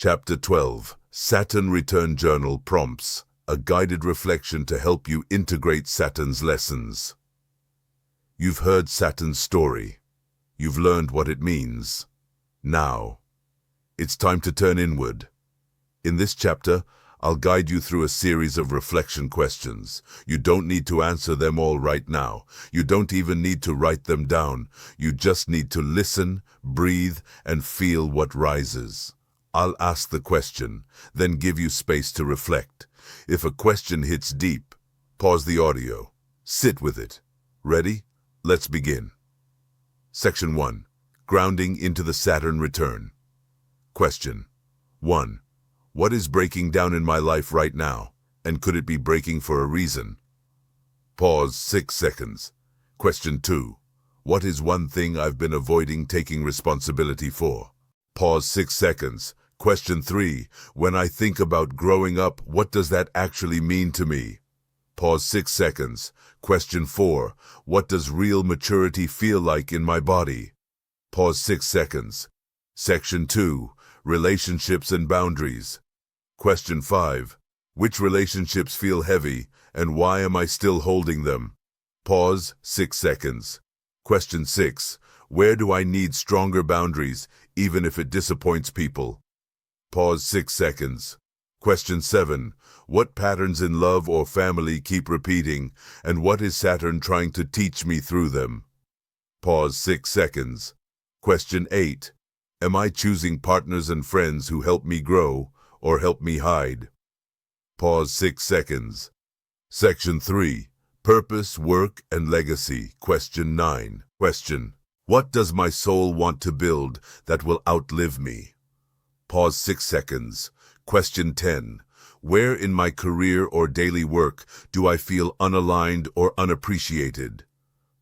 Chapter 12, Saturn Return Journal Prompts, a guided reflection to help you integrate Saturn's lessons. You've heard Saturn's story. You've learned what it means. Now, it's time to turn inward. In this chapter, I'll guide you through a series of reflection questions. You don't need to answer them all right now. You don't even need to write them down. You just need to listen, breathe, and feel what rises. I'll ask the question, then give you space to reflect. If a question hits deep, pause the audio. Sit with it. Ready? Let's begin. Section 1. Grounding into the Saturn Return. Question 1. What is breaking down in my life right now, and could it be breaking for a reason? Pause 6 seconds. Question 2. What is one thing I've been avoiding taking responsibility for? Pause 6 seconds. Question 3. When I think about growing up, what does that actually mean to me? Pause 6 seconds. Question 4. What does real maturity feel like in my body? Pause 6 seconds. Section 2. Relationships and boundaries. Question 5. Which relationships feel heavy, and why am I still holding them? Pause 6 seconds. Question 6. Where do I need stronger boundaries, even if it disappoints people? Pause 6 seconds. Question 7. What patterns in love or family keep repeating, and what is Saturn trying to teach me through them? Pause 6 seconds. Question 8. Am I choosing partners and friends who help me grow or help me hide? Pause 6 seconds. Section 3. Purpose, work, and legacy. Question 9. Question. What does my soul want to build that will outlive me? Pause 6 seconds. Question 10. Where in my career or daily work do I feel unaligned or unappreciated?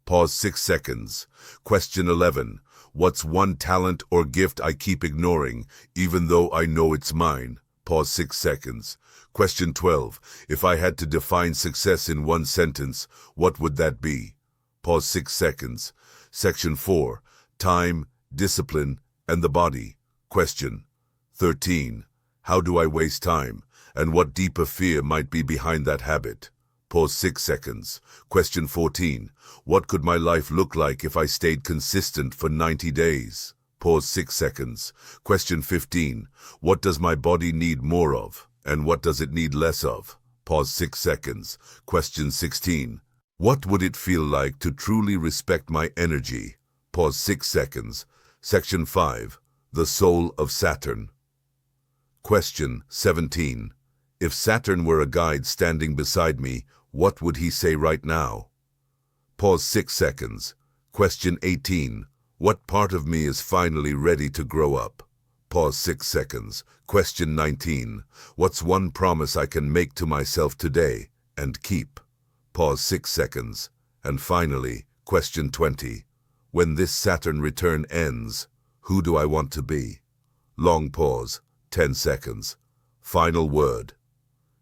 Pause 6 seconds. Question 11. What's one talent or gift I keep ignoring, even though I know it's mine? Pause 6 seconds. Question 12. If I had to define success in one sentence, what would that be? Pause 6 seconds. Section 4. Time, discipline, and the body. Question 13. How do I waste time, and what deeper fear might be behind that habit? Pause 6 seconds. Question 14. What could my life look like if I stayed consistent for 90 days? Pause 6 seconds. Question 15. What does my body need more of, and what does it need less of? Pause 6 seconds. Question 16. What would it feel like to truly respect my energy? Pause 6 seconds. Section 5. The Soul of Saturn. Question 17. If Saturn were a guide standing beside me, what would he say right now? Pause 6 seconds. Question 18. What part of me is finally ready to grow up? Pause 6 seconds. Question 19. What's one promise I can make to myself today and keep? Pause 6 seconds. And finally, question 20. When this Saturn return ends, who do I want to be? Long pause. 10 seconds. Final word.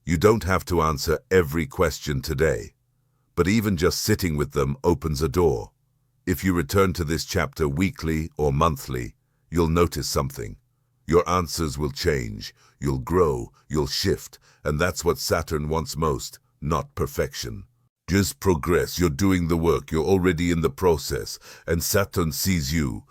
You don't have to answer every question today, but even just sitting with them opens a door. If you return to this chapter weekly or monthly, you'll notice something. Your answers will change, you'll grow, you'll shift, and that's what Saturn wants most, not perfection. Just progress. You're doing the work, you're already in the process, and Saturn sees you.